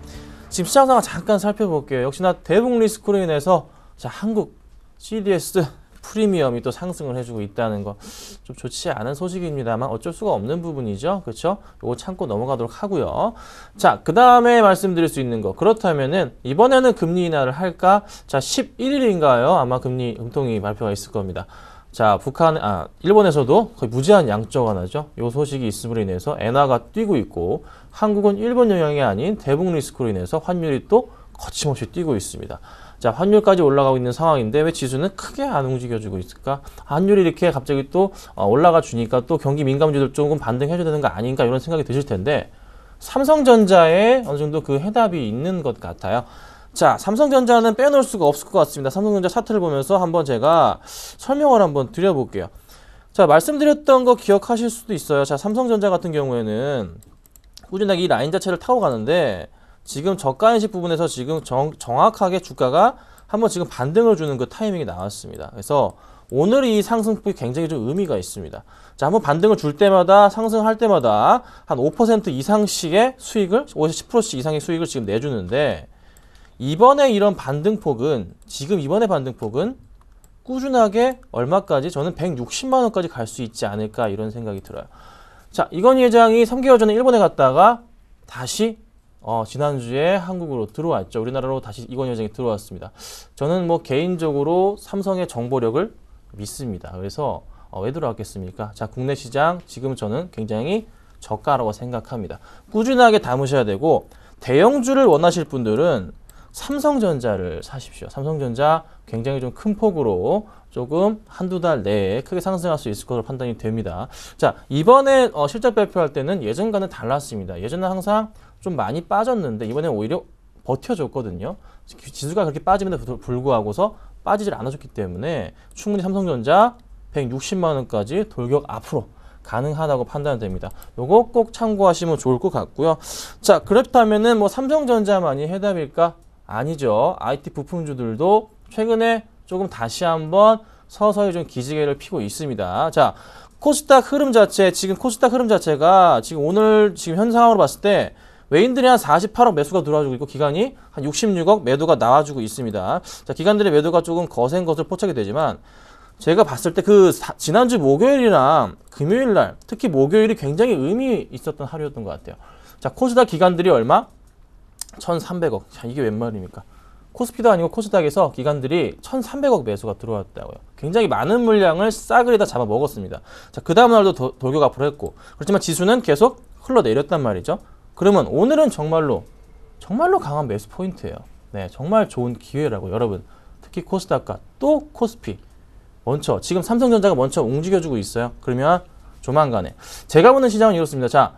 지금 시장 상황 잠깐 살펴볼게요. 역시나 대북 리스크로 인해서 자 한국 CDS 프리미엄이 또 상승을 해주고 있다는 거 좀 좋지 않은 소식입니다만 어쩔 수가 없는 부분이죠. 그렇죠? 요거 참고 넘어가도록 하고요. 자, 그 다음에 말씀드릴 수 있는 거. 그렇다면은 이번에는 금리 인하를 할까? 자, 11일인가요? 아마 금리 음통위 발표가 있을 겁니다. 자, 일본에서도 거의 무제한 양적 완화죠. 이 소식이 있음으로 인해서 엔화가 뛰고 있고 한국은 일본 영향이 아닌 대북 리스크로 인해서 환율이 또 거침없이 뛰고 있습니다. 자, 환율까지 올라가고 있는 상황인데 왜 지수는 크게 안 움직여주고 있을까? 환율이 이렇게 갑자기 또 올라가 주니까 또 경기 민감주들 조금 반등해줘야 되는 거 아닌가 이런 생각이 드실 텐데 삼성전자에 어느 정도 그 해답이 있는 것 같아요. 자, 삼성전자는 빼놓을 수가 없을 것 같습니다. 삼성전자 차트를 보면서 한번 제가 설명을 한번 드려볼게요. 자, 말씀드렸던 거 기억하실 수도 있어요. 자, 삼성전자 같은 경우에는 꾸준하게 이 라인 자체를 타고 가는데 지금 저가 인식 부분에서 지금 정확하게 주가가 한번 지금 반등을 주는 그 타이밍이 나왔습니다. 그래서 오늘 이 상승폭이 굉장히 좀 의미가 있습니다. 자, 한번 반등을 줄 때마다 상승할 때마다 한 5% 이상씩의 수익을 10%씩 이상의 수익을 지금 내주는데 이번에 이런 반등폭은 지금 이번에 반등폭은 꾸준하게 얼마까지 저는 160만 원까지 갈 수 있지 않을까 이런 생각이 들어요. 자, 이건희 회장이 3개월 전에 일본에 갔다가 다시 지난주에 한국으로 들어왔죠. 우리나라로 다시 이건희 회장이 들어왔습니다. 저는 뭐 개인적으로 삼성의 정보력을 믿습니다. 그래서 왜 들어왔겠습니까? 자, 국내 시장 지금 저는 굉장히 저가라고 생각합니다. 꾸준하게 담으셔야 되고 대형주를 원하실 분들은 삼성전자를 사십시오. 삼성전자 굉장히 좀 큰 폭으로 조금 한두 달 내에 크게 상승할 수 있을 것으로 판단이 됩니다. 자, 이번에 실적 발표할 때는 예전과는 달랐습니다. 예전에 항상 좀 많이 빠졌는데 이번에 오히려 버텨줬거든요. 지수가 그렇게 빠짐에도 불구하고서 빠지질 않아줬기 때문에 충분히 삼성전자 160만 원까지 돌격 앞으로 가능하다고 판단됩니다. 요거 꼭 참고하시면 좋을 것 같고요. 자, 그렇다면은 뭐 삼성전자만이 해답일까? 아니죠. IT 부품주들도 최근에 조금 다시 한번 서서히 좀 기지개를 피고 있습니다. 자, 코스닥 흐름 자체가 지금 오늘 지금 현 상황으로 봤을 때 외인들이 한 48억 매수가 들어와주고 있고 기관이 한 66억 매도가 나와주고 있습니다. 자, 기관들의 매도가 조금 거센 것으로 포착이 되지만 제가 봤을 때 지난주 목요일이랑 금요일날 특히 목요일이 굉장히 의미 있었던 하루였던 것 같아요. 자, 코스닥 기관들이 얼마? 1,300억. 자, 이게 웬 말입니까? 코스피도 아니고 코스닥에서 기관들이 1,300억 매수가 들어왔다고요. 굉장히 많은 물량을 싸그리 다 잡아먹었습니다. 자, 그 다음 날도 돌격 앞으로 했고 그렇지만 지수는 계속 흘러내렸단 말이죠. 그러면 오늘은 정말로 강한 매수 포인트예요. 네, 정말 좋은 기회라고 여러분. 특히 코스닥과 또 코스피 먼저 지금 삼성전자가 먼저 움직여주고 있어요. 그러면 조만간에 제가 보는 시장은 이렇습니다. 자,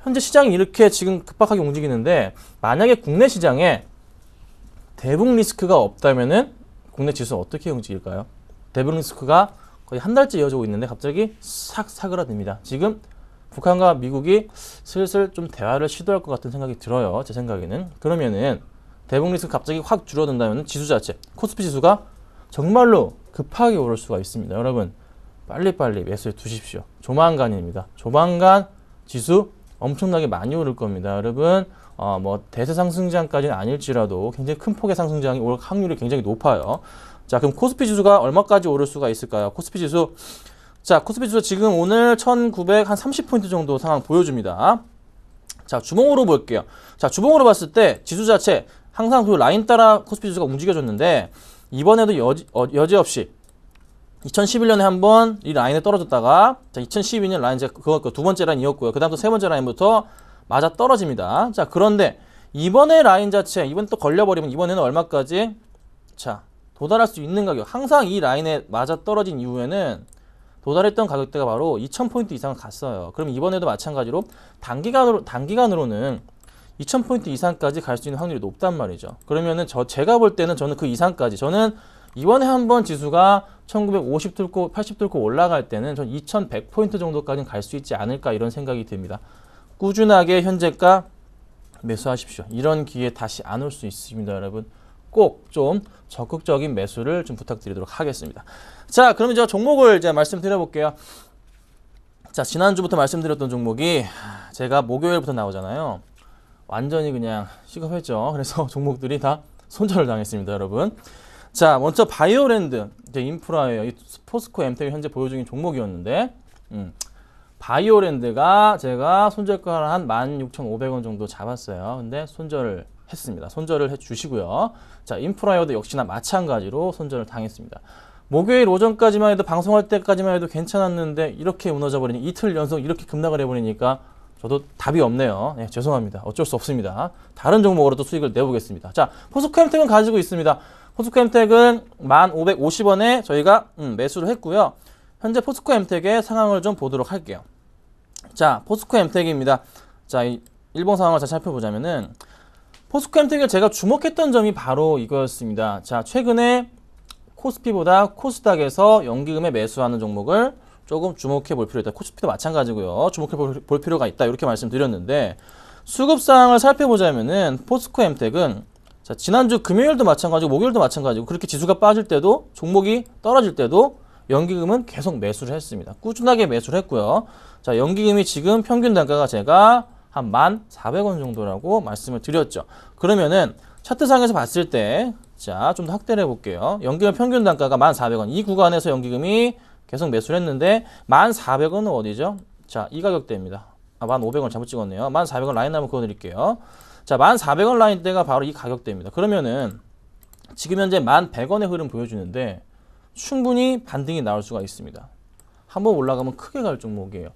현재 시장이 이렇게 지금 급박하게 움직이는데 만약에 국내 시장에 대북 리스크가 없다면은 국내 지수는 어떻게 움직일까요? 대북 리스크가 거의 한 달째 이어지고 있는데 갑자기 싹 사그라듭니다. 지금 북한과 미국이 슬슬 좀 대화를 시도할 것 같은 생각이 들어요. 제 생각에는. 그러면은 대북 리스크 갑자기 확 줄어든다면 지수 자체, 코스피 지수가 정말로 급하게 오를 수가 있습니다. 여러분 빨리빨리 매수해 두십시오. 조만간입니다. 조만간 지수 엄청나게 많이 오를 겁니다. 여러분 뭐 대세 상승장까지는 아닐지라도 굉장히 큰 폭의 상승장이 올 확률이 굉장히 높아요. 자, 그럼 코스피 지수가 얼마까지 오를 수가 있을까요? 코스피 지수 지금 오늘 1930포인트 정도 상황 보여줍니다. 자, 주봉으로 볼게요. 자, 주봉으로 봤을 때 지수 자체 항상 그 라인 따라 코스피 지수가 움직여줬는데 이번에도 여지없이 2011년에 한번 이 라인에 떨어졌다가 자, 2012년 라인 그거 두 번째 라인이었고요. 그 다음 또 세 번째 라인부터 맞아 떨어집니다. 자, 그런데 이번에 라인 자체 이번 또 걸려버리면 이번에는 얼마까지 자 도달할 수 있는 가격 항상 이 라인에 맞아 떨어진 이후에는 도달했던 가격대가 바로 2000포인트 이상을 갔어요. 그럼 이번에도 마찬가지로 단기간으로는 2000포인트 이상까지 갈 수 있는 확률이 높단 말이죠. 그러면은 제가 볼 때는 저는 그 이상까지 저는 이번에 한번 지수가 1950 뚫고 80 뚫고 올라갈 때는 전 2100포인트 정도까지는 갈 수 있지 않을까 이런 생각이 듭니다. 꾸준하게 현재가 매수하십시오. 이런 기회 다시 안 올 수 있습니다, 여러분. 꼭 좀 적극적인 매수를 좀 부탁드리도록 하겠습니다. 자, 그러면 제가 종목을 이제 말씀드려 볼게요. 자, 지난주부터 말씀드렸던 종목이 제가 목요일부터 나오잖아요. 완전히 그냥 식겁했죠. 그래서 종목들이 다 손절을 당했습니다, 여러분. 자, 먼저 바이오랜드, 이제 인프라예요. 이 포스코 엠텍이 현재 보유 중인 종목이었는데, 바이오랜드가 제가 손절가를 한 16,500원 정도 잡았어요. 근데 손절을 했습니다. 손절을 해주시고요. 자, 인프라이어도 역시나 마찬가지로 손절을 당했습니다. 목요일 오전까지만 해도 방송할 때까지만 해도 괜찮았는데 이렇게 무너져 버리니 이틀 연속 이렇게 급락을 해버리니까 저도 답이 없네요. 네, 죄송합니다. 어쩔 수 없습니다. 다른 종목으로 또 수익을 내보겠습니다. 자, 포스코엠텍은 가지고 있습니다. 포스코엠텍은 1,550원에 저희가 매수를 했고요. 현재 포스코엠텍의 상황을 좀 보도록 할게요. 자, 포스코엠텍입니다. 자, 이 일본 상황을 다시 살펴보자면은 포스코엠텍을 제가 주목했던 점이 바로 이거였습니다. 자, 최근에 코스피보다 코스닥에서 연기금에 매수하는 종목을 조금 주목해 볼 필요가 있다. 코스피도 마찬가지고요. 주목해 볼 필요가 있다. 이렇게 말씀드렸는데 수급상을 살펴보자면은 포스코엠텍은 자, 지난주 금요일도 마찬가지고 목요일도 마찬가지고 그렇게 지수가 빠질 때도 종목이 떨어질 때도 연기금은 계속 매수를 했습니다. 꾸준하게 매수를 했고요. 자, 연기금이 지금 평균 단가가 제가 한 1,400원 정도라고 말씀을 드렸죠. 그러면은 차트상에서 봤을 때 자, 좀 더 확대를 해볼게요. 연기금 평균 단가가 1,400원. 이 구간에서 연기금이 계속 매수를 했는데 1,400원은 어디죠? 자, 이 가격대입니다. 1,500원 잘못 찍었네요. 1,400원 라인 한번 그어드릴게요. 자, 1,400원 라인대가 바로 이 가격대입니다. 그러면은 지금 현재 1,100원의 흐름 보여주는데 충분히 반등이 나올 수가 있습니다. 한번 올라가면 크게 갈 종목이에요.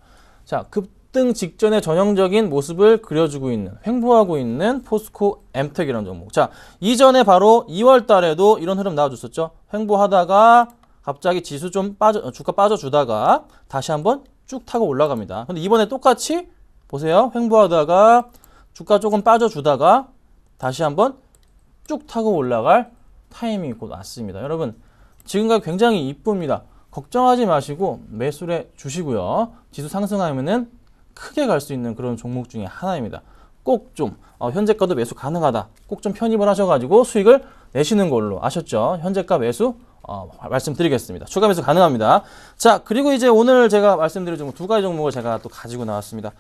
자, 급등 직전의 전형적인 모습을 그려주고 있는, 횡보하고 있는 포스코엠텍이라는 종목. 자, 이전에 바로 2월 달에도 이런 흐름 나와줬었죠. 횡보하다가 갑자기 지수 좀 주가 빠져주다가 다시 한번 쭉 타고 올라갑니다. 근데 이번에 똑같이 보세요. 횡보하다가 주가 조금 빠져주다가 다시 한번 쭉 타고 올라갈 타이밍이 곧 왔습니다. 여러분, 지금까지 굉장히 이쁩니다. 걱정하지 마시고 매수를 해 주시고요. 지수 상승하면은 크게 갈 수 있는 그런 종목 중에 하나입니다. 꼭 좀 현재가도 매수 가능하다. 꼭 좀 편입을 하셔가지고 수익을 내시는 걸로 아셨죠? 현재가 매수 말씀드리겠습니다. 추가 매수 가능합니다. 자, 그리고 이제 오늘 제가 말씀드릴 종목 두 가지 종목을 제가 또 가지고 나왔습니다.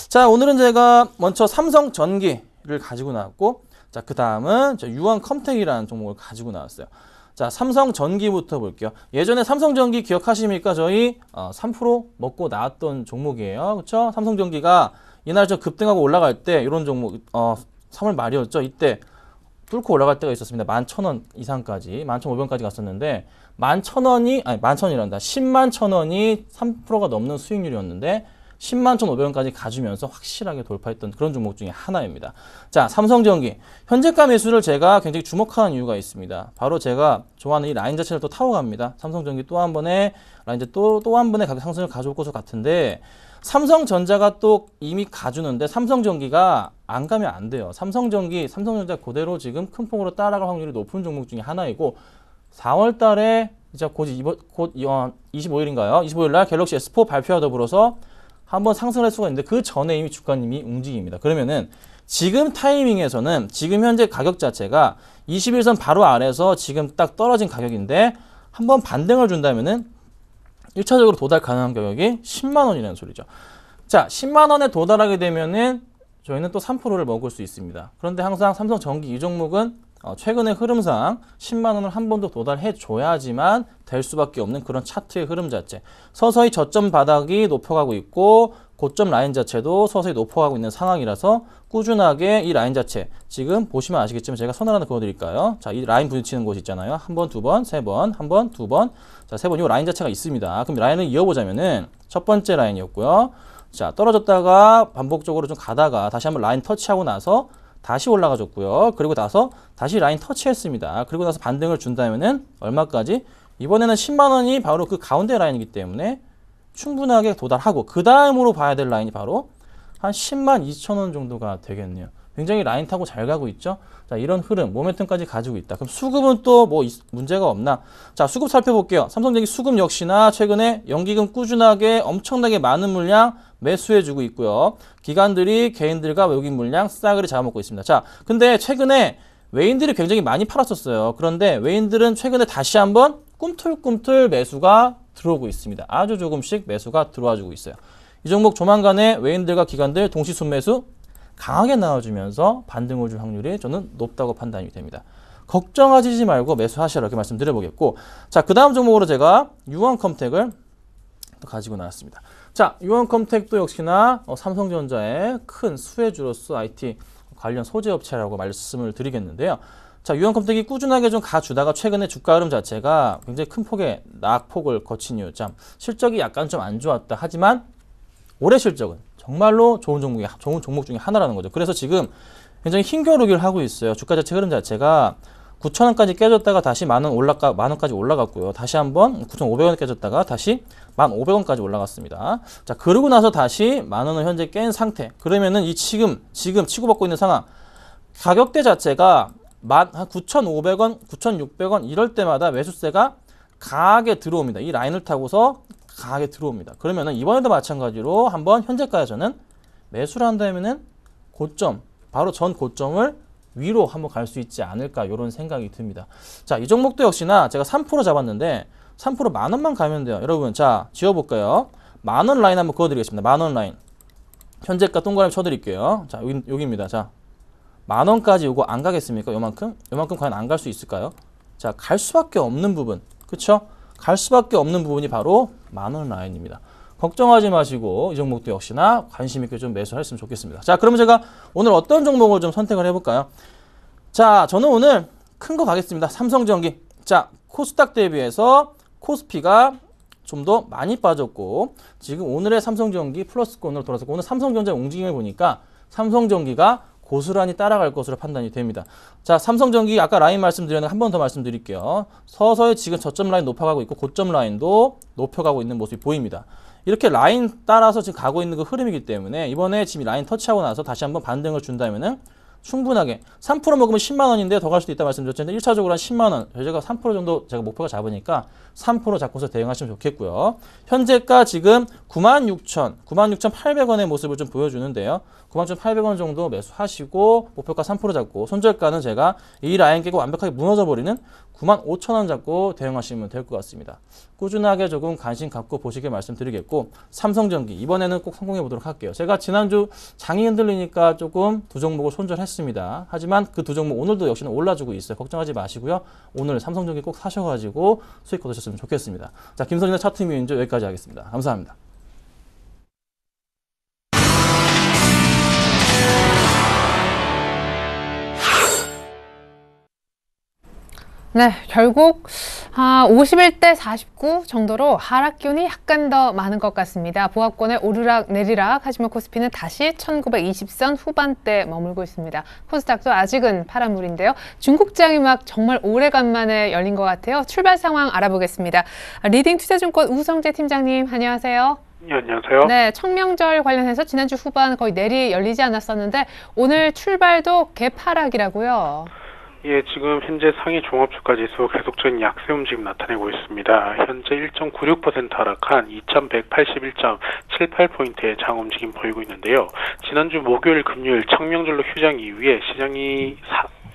자, 오늘은 제가 먼저 삼성전기를 가지고 나왔고, 자, 그 다음은 유한컴텍이라는 종목을 가지고 나왔어요. 자, 삼성전기부터 볼게요. 예전에 삼성전기 기억하십니까? 저희 3% 먹고 나왔던 종목이에요. 그렇죠? 삼성전기가 이날 저 급등하고 올라갈 때 이런 종목 3월 말이었죠. 이때 뚫고 올라갈 때가 있었습니다. 11,000원 이상까지 11,500원까지 갔었는데 11,000원이란다. 101,000원이 3%가 넘는 수익률이었는데 101,500원까지 가주면서 확실하게 돌파했던 그런 종목 중에 하나입니다. 자, 삼성전기 현재가 매수를 제가 굉장히 주목하는 이유가 있습니다. 바로 제가 좋아하는 이 라인 자체를 또 타고 갑니다. 삼성전기 또 한 번에 라인 또 한 번의 가격 상승을 가져올 것을 같은데 삼성전자가 또 이미 가주는데 삼성전기가 안 가면 안 돼요. 삼성전자 그대로 지금 큰 폭으로 따라갈 확률이 높은 종목 중에 하나이고 4월 달에 이제 곧 25일인가요? 25일 날 갤럭시 S4 발표와 더불어서 한번 상승할 수가 있는데 그 전에 이미 주가님이 움직입니다. 그러면은 지금 타이밍에서는 지금 현재 가격 자체가 21선 바로 아래에서 지금 딱 떨어진 가격인데 한번 반등을 준다면은 1차적으로 도달 가능한 가격이 10만 원이라는 소리죠. 자, 10만 원에 도달하게 되면은 저희는 또 3%를 먹을 수 있습니다. 그런데 항상 삼성전기 이 종목은 최근의 흐름상 10만 원을 한 번 더 도달해 줘야지만 될 수밖에 없는 그런 차트의 흐름 자체. 서서히 저점 바닥이 높아가고 있고 고점 라인 자체도 서서히 높아가고 있는 상황이라서 꾸준하게 이 라인 자체 지금 보시면 아시겠지만 제가 선을 하나 그어드릴까요? 자, 이 라인 부딪히는 곳 있잖아요. 한 번, 두 번, 세 번, 한 번, 두 번, 자, 세 번. 이 라인 자체가 있습니다. 그럼 라인을 이어보자면은 첫 번째 라인이었고요. 자, 떨어졌다가 반복적으로 좀 가다가 다시 한번 라인 터치하고 나서 다시 올라가 줬고요. 그리고 나서 다시 라인 터치했습니다. 그리고 나서 반등을 준다면은 얼마까지? 이번에는 10만 원이 바로 그 가운데 라인이기 때문에 충분하게 도달하고 그 다음으로 봐야 될 라인이 바로 한 10만 2천 원 정도가 되겠네요. 굉장히 라인 타고 잘 가고 있죠. 자, 이런 흐름, 모멘텀까지 가지고 있다. 그럼 수급은 또 뭐 문제가 없나? 자, 수급 살펴볼게요. 삼성전기 수급 역시나 최근에 연기금 꾸준하게 엄청나게 많은 물량 매수해주고 있고요. 기관들이 개인들과 외국인 물량 싸그리 잡아먹고 있습니다. 자, 근데 최근에 외인들이 굉장히 많이 팔았었어요. 그런데 외인들은 최근에 다시 한번 꿈틀꿈틀 매수가 들어오고 있습니다. 아주 조금씩 매수가 들어와주고 있어요. 이 종목 조만간에 외인들과 기관들 동시 순매수 강하게 나와주면서 반등을 줄 확률이 저는 높다고 판단이 됩니다. 걱정하지 말고 매수하시라 이렇게 말씀드려보겠고, 자, 그 다음 종목으로 제가 유원컴텍을 또 가지고 나왔습니다. 자, 유원컴텍도 역시나 삼성전자의 큰 수혜주로서 IT 관련 소재업체라고 말씀을 드리겠는데요. 자, 유원컴텍이 꾸준하게 좀 가주다가 최근에 주가 흐름 자체가 굉장히 큰 폭의 낙폭을 거친 이유, 참 실적이 약간 좀 안 좋았다. 하지만 올해 실적은 정말로 좋은 종목 중에 하나라는 거죠. 그래서 지금 굉장히 힘겨루기를 하고 있어요. 주가 자체 흐름 자체가 9,000원까지 깨졌다가 다시 만원까지 올라갔고요. 다시 한번 9,500원 깨졌다가 다시 1,500원까지 올라갔습니다. 자, 그러고 나서 다시 만원을 현재 깬 상태. 그러면은 이 지금 치고받고 있는 상황, 가격대 자체가 한 9,500원, 9,600원 이럴 때마다 매수세가 강하게 들어옵니다. 이 라인을 타고서 강하게 들어옵니다. 그러면은 이번에도 마찬가지로 한번 현재까지는 매수를 한다면은 고점, 바로 전 고점을 위로 한번 갈 수 있지 않을까 이런 생각이 듭니다. 자, 이 종목도 역시나 제가 3% 잡았는데 3% 만원만 가면 돼요. 여러분, 자, 지워볼까요? 만원 라인 한번 그어드리겠습니다. 만원 라인. 현재가 동그라미 쳐드릴게요. 자, 여기입니다. 자, 만원까지 요거 안 가겠습니까? 요만큼 과연 안 갈 수 있을까요? 자, 갈 수밖에 없는 부분. 그쵸? 갈 수밖에 없는 부분이 바로 만원 라인입니다. 걱정하지 마시고 이 종목도 역시나 관심 있게 좀 매수했으면 좋겠습니다. 자, 그러면 제가 오늘 어떤 종목을 좀 선택을 해볼까요? 자, 저는 오늘 큰 거 가겠습니다. 삼성전기. 자, 코스닥 대비해서 코스피가 좀 더 많이 빠졌고, 지금 오늘의 삼성전기 플러스권으로 돌아섰고, 오늘 삼성전자 움직임을 보니까 삼성전기가 고스란히 따라갈 것으로 판단이 됩니다. 자, 삼성전기 아까 라인 말씀드렸는데 한 번 더 말씀드릴게요. 서서히 지금 저점 라인 높아가고 있고 고점 라인도 높여가고 있는 모습이 보입니다. 이렇게 라인 따라서 지금 가고 있는 그 흐름이기 때문에 이번에 지금 라인 터치하고 나서 다시 한번 반등을 준다면은 충분하게 3% 먹으면 10만 원인데 더 갈 수도 있다 말씀드렸는데 1차적으로 한 10만 원, 제가 3% 정도 제가 목표가 잡으니까 3% 잡고서 대응하시면 좋겠고요. 현재가 지금 96,800원의 모습을 좀 보여주는데요. 96,800원 정도 매수하시고 목표가 3% 잡고 손절가는 제가 이 라인 깨고 완벽하게 무너져버리는 95,000원 잡고 대응하시면 될 것 같습니다. 꾸준하게 조금 관심 갖고 보시길 말씀드리겠고, 삼성전기 이번에는 꼭 성공해 보도록 할게요. 제가 지난주 장이 흔들리니까 조금 두 종목을 손절했습니다. 하지만 그 두 종목 오늘도 역시나 올라주고 있어요. 걱정하지 마시고요. 오늘 삼성전기 꼭 사셔가지고 수익 거두셨으면 좋겠습니다. 자, 김선진의 차트 민주 여기까지 하겠습니다. 감사합니다. 네, 결국 51대 49 정도로 하락 기운이 약간 더 많은 것 같습니다. 보합권에 오르락 내리락 하지만 코스피는 다시 1920선 후반대에 머물고 있습니다. 코스닥도 아직은 파란물인데요. 중국장이 막 정말 오래간만에 열린 것 같아요. 출발 상황 알아보겠습니다. 리딩 투자증권 우성재 팀장님, 안녕하세요. 네, 안녕하세요. 네, 청명절 관련해서 지난주 후반 거의 내리 열리지 않았었는데 오늘 출발도 개파락이라고요. 예, 지금 현재 상위 종합주가 지수 계속적인 약세 움직임 나타내고 있습니다. 현재 1.96% 하락한 2181.78포인트의 장 움직임 보이고 있는데요. 지난주 목요일, 금요일 청명절로 휴장 이후에 시장이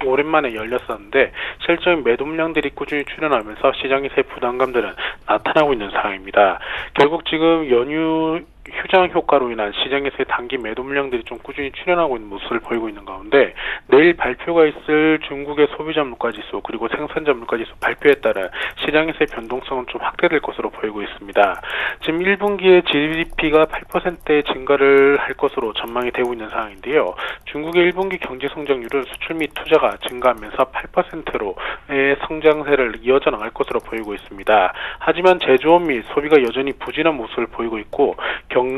오랜만에 열렸었는데 실적인 매도 물량들이 꾸준히 출현하면서 시장에서의 부담감들은 나타나고 있는 상황입니다. 결국 지금 연휴 휴장 효과로 인한 시장에서의 단기 매도 물량들이 좀 꾸준히 출현하고 있는 모습을 보이고 있는 가운데 내일 발표가 있을 중국의 소비자 물가지수 그리고 생산자 물가지수 발표에 따라 시장에서의 변동성은 좀 확대될 것으로 보이고 있습니다. 지금 1분기에 GDP가 8%의 증가를 할 것으로 전망이 되고 있는 상황인데요. 중국의 1분기 경제 성장률은 수출 및 투자가 증가하면서 8%로의 성장세를 이어져 나갈 것으로 보이고 있습니다. 하지만 제조업 및 소비가 여전히 부진한 모습을 보이고 있고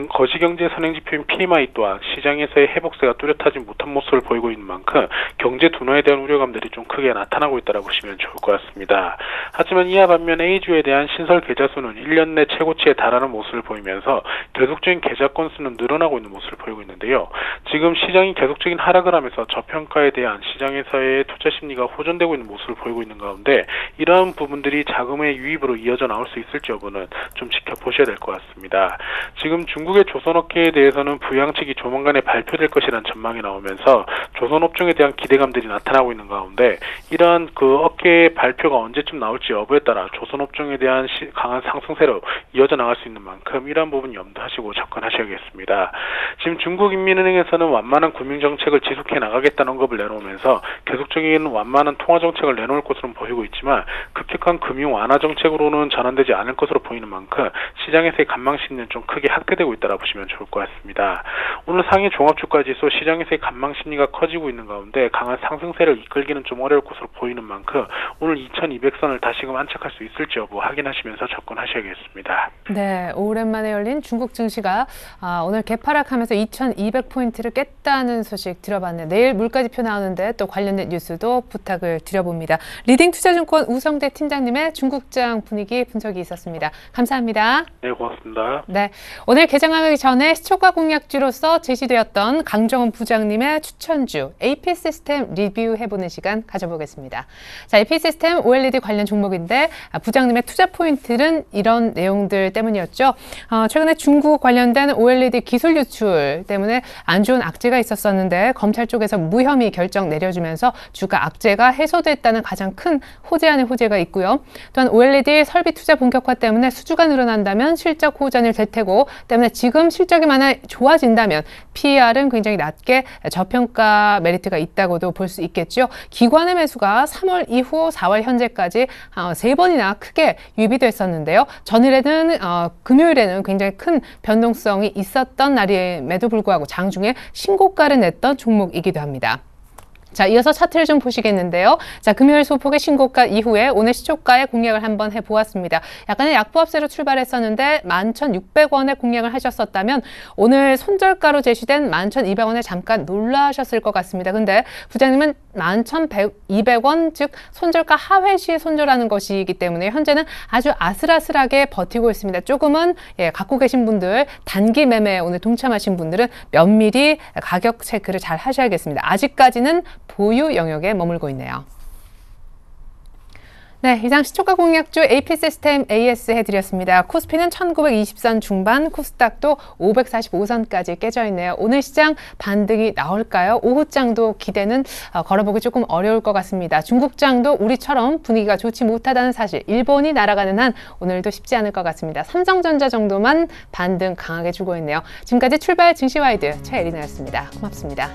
거시경제 선행지표인 PMI 또한 시장에서의 회복세가 뚜렷하지 못한 모습을 보이고 있는 만큼 경제 둔화에 대한 우려감들이 좀 크게 나타나고 있다고 보시면 좋을 것 같습니다. 하지만 이와 반면 A주에 대한 신설 계좌 수는 1년 내 최고치에 달하는 모습을 보이면서 계속적인 계좌 건수는 늘어나고 있는 모습을 보이고 있는데요. 지금 시장이 계속적인 하락을 하면서 저평가에 대한 시장에서의 투자 심리가 호전되고 있는 모습을 보이고 있는 가운데 이러한 부분들이 자금의 유입으로 이어져 나올 수 있을지 여부는 좀 지켜보셔야 될 것 같습니다. 지금 중국의 조선업계에 대해서는 부양책이 조만간에 발표될 것이라는 전망이 나오면서 조선업종에 대한 기대감들이 나타나고 있는 가운데 이러한 그 업계의 발표가 언제쯤 나올지 여부에 따라 조선업종에 대한 강한 상승세로 이어져 나갈 수 있는 만큼 이러한 부분 염두하시고 접근하셔야겠습니다. 지금 중국인민은행에서는 완만한 금융정책을 지속해 나가겠다는 언급을 내놓으면서 계속적인 완만한 통화정책을 내놓을 것으로 보이고 있지만 급격한 금융 완화 정책으로는 전환되지 않을 것으로 보이는 만큼 시장에서의 간망심리는 좀 크게 확대되고 있다고 보시면 좋을 것 같습니다. 오늘 상해 종합주가지수 시장에서의 간망심리가 커지고 있는 가운데 강한 상승세를 이끌기는 좀 어려울 것으로 보이는 만큼 오늘 2200선을 다시금 안착할 수 있을지 여부 확인하시면서 접근하셔야겠습니다. 네, 오랜만에 열린 중국 증시가 오늘 개파락하면서 2200포인트를 깼다는 소식 들어봤네요. 내일 물가지표 나오는데 또 관련된 뉴스도 부탁을 드려봅니다. 리딩투자증권 우성대 팀장님의 중국장 분위기 분석이 있었습니다. 감사합니다. 네, 고맙습니다. 네, 오늘 개장하기 전에 시초가 공략주로서 제시되었던 강정원 부장님의 추천주 AP시스템 리뷰해보는 시간 가져보겠습니다. 자, AP시스템 OLED 관련 종목인데 부장님의 투자 포인트는 이런 내용들 때문이었죠. 최근에 중국 관련된 OLED 기술 유출 때문에 안 좋은 악재가 있었었는데 검찰 쪽에서 무혐의 결정 내려주면서 주가 악재가 해소됐다는 가장 큰 호재 안에 호재가 있고요. 또한 OLED 설비 투자 본격화 때문에 수주가 늘어난다면 실적 호전이 될 테고 때문에 지금 실적이 만약 좋아진다면 PER은 굉장히 낮게 저평가 메리트가 있다고도 볼 수 있겠죠. 기관의 매수가 3월 이후 4월 현재까지 3번이나 크게 유입됐었는데요. 전일에는 금요일에는 굉장히 큰 변동성이 있었던 날임에도 불구하고 장중에 신고가를 냈던 종목이기도 합니다. 자, 이어서 차트를 좀 보시겠는데요. 자, 금요일 소폭의 신고가 이후에 오늘 시초가의 공략을 한번 해보았습니다. 약간의 약보합세로 출발했었는데 11,600원에 공략을 하셨었다면 오늘 손절가로 제시된 11,200원에 잠깐 놀라셨을 것 같습니다. 근데 부장님은 11,200원, 즉 손절가 하회시 손절하는 것이기 때문에 현재는 아주 아슬아슬하게 버티고 있습니다. 조금은 갖고 계신 분들, 단기 매매에 오늘 동참하신 분들은 면밀히 가격 체크를 잘 하셔야겠습니다. 아직까지는 보유 영역에 머물고 있네요. 네, 이상 시초가 공략주 AP시스템 AS 해드렸습니다. 코스피는 1920선 중반, 코스닥도 545선까지 깨져 있네요. 오늘 시장 반등이 나올까요? 오후장도 기대는 걸어보기 조금 어려울 것 같습니다. 중국장도 우리처럼 분위기가 좋지 못하다는 사실, 일본이 날아가는 한 오늘도 쉽지 않을 것 같습니다. 삼성전자 정도만 반등 강하게 주고 있네요. 지금까지 출발 증시와이드 최애리나였습니다. 고맙습니다.